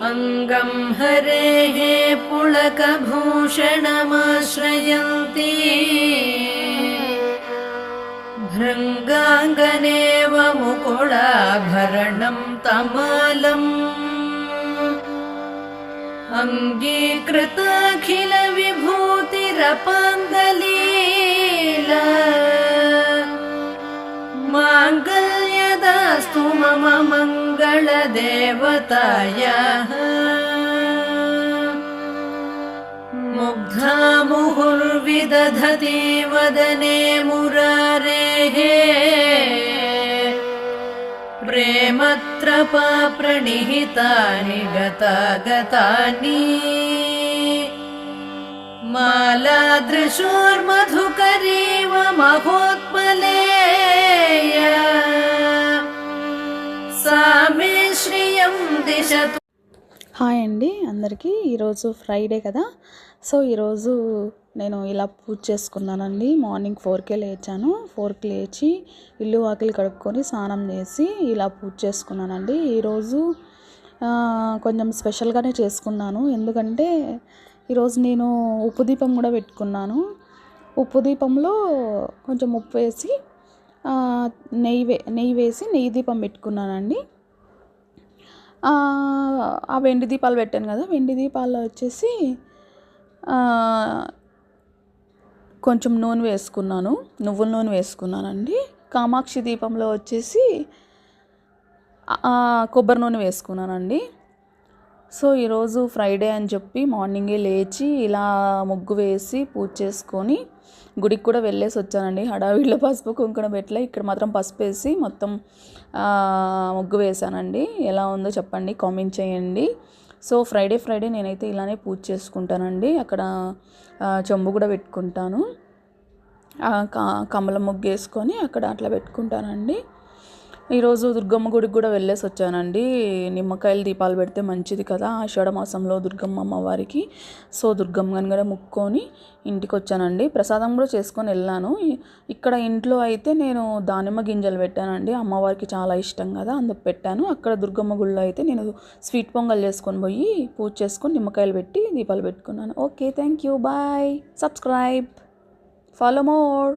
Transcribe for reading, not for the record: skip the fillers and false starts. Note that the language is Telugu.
अंगं हरेः पुलकभूषणमाश्रयन्ती भृङ्गाङ्गनेव मुकुलाभरणं तमालम् अङ्गीकृताखिलविभूतिरपाङ्गलीला माङ्गल्यदास्तु मम मङ्गलदेवतायाः मुग्धा मुहुर्विदधति वदने मुरारेः प्रेमत्रपा प्रणिहितानि गतागतानि मालादृशोर्मधुकरीव महोत्पलेय सा मे श्रियं दिशतु। హాయ్ అండి అందరికీ. ఈరోజు ఫ్రైడే కదా, సో ఈరోజు నేను ఇలా పూజ చేసుకున్నానండి. మార్నింగ్ 4కే లేచాను. 4కి లేచి ఇల్లు వాకిలి కడుక్కొని స్నానం చేసి ఇలా పూజ చేసుకున్నానండి. ఈరోజు కొంచెం స్పెషల్గానే చేసుకున్నాను. ఎందుకంటే ఈరోజు నేను ఉప్పు దీపం కూడా పెట్టుకున్నాను. ఉప్పు దీపంలో కొంచెం ఉప్పు వేసి నెయ్యి వేసి నెయ్యి దీపం పెట్టుకున్నానండి. ఆ వెండి దీపాలు పెట్టాను కదా, వెండి దీపాల్లో వచ్చేసి కొంచెం నూనె వేసుకున్నాను, నువ్వుల నూనె వేసుకున్నానండి. కామాక్షి దీపంలో వచ్చేసి కొబ్బరి నూనె వేసుకున్నానండి. సో ఈరోజు ఫ్రైడే అని చెప్పి మార్నింగే లేచి ఇలా ముగ్గు వేసి పూజ చేసుకొని గుడికి కూడా వెళ్ళేసి వచ్చానండి. హడావిడిలో పసుపు కుంకుమ పెట్టలే, ఇక్కడ మాత్రం పసుపు వేసి మొత్తం ముగ్గు వేసానండి. ఎలా ఉందో చెప్పండి, కామెంట్ చేయండి. సో ఫ్రైడే నేనైతే ఇలానే పూజ చేసుకుంటానండి. అక్కడ చెంబు కూడా పెట్టుకుంటాను, కమలం ముగ్గు వేసుకొని అక్కడ అట్లా పెట్టుకుంటానండి. ఈరోజు దుర్గమ్మ గుడికి కూడా వెళ్ళేసి వచ్చానండి. నిమ్మకాయలు దీపాలు పెడితే మంచిది కదా ఆషాఢ మాసంలో దుర్గమ్మ అమ్మవారికి. సో దుర్గమ్మని కూడా ముక్కొని ఇంటికి వచ్చానండి. ప్రసాదం కూడా చేసుకొని వెళ్ళాను. ఇక్కడ ఇంట్లో అయితే నేను దానిమ్మ గింజలు పెట్టానండి, అమ్మవారికి చాలా ఇష్టం కదా అందుకు పెట్టాను. అక్కడ దుర్గమ్మ గుడిలో అయితే నేను స్వీట్ పొంగల్ చేసుకొని పోయి పూజ చేసుకొని నిమ్మకాయలు పెట్టి దీపాలు పెట్టుకున్నాను. Okay, thank you, bye, subscribe, follow more.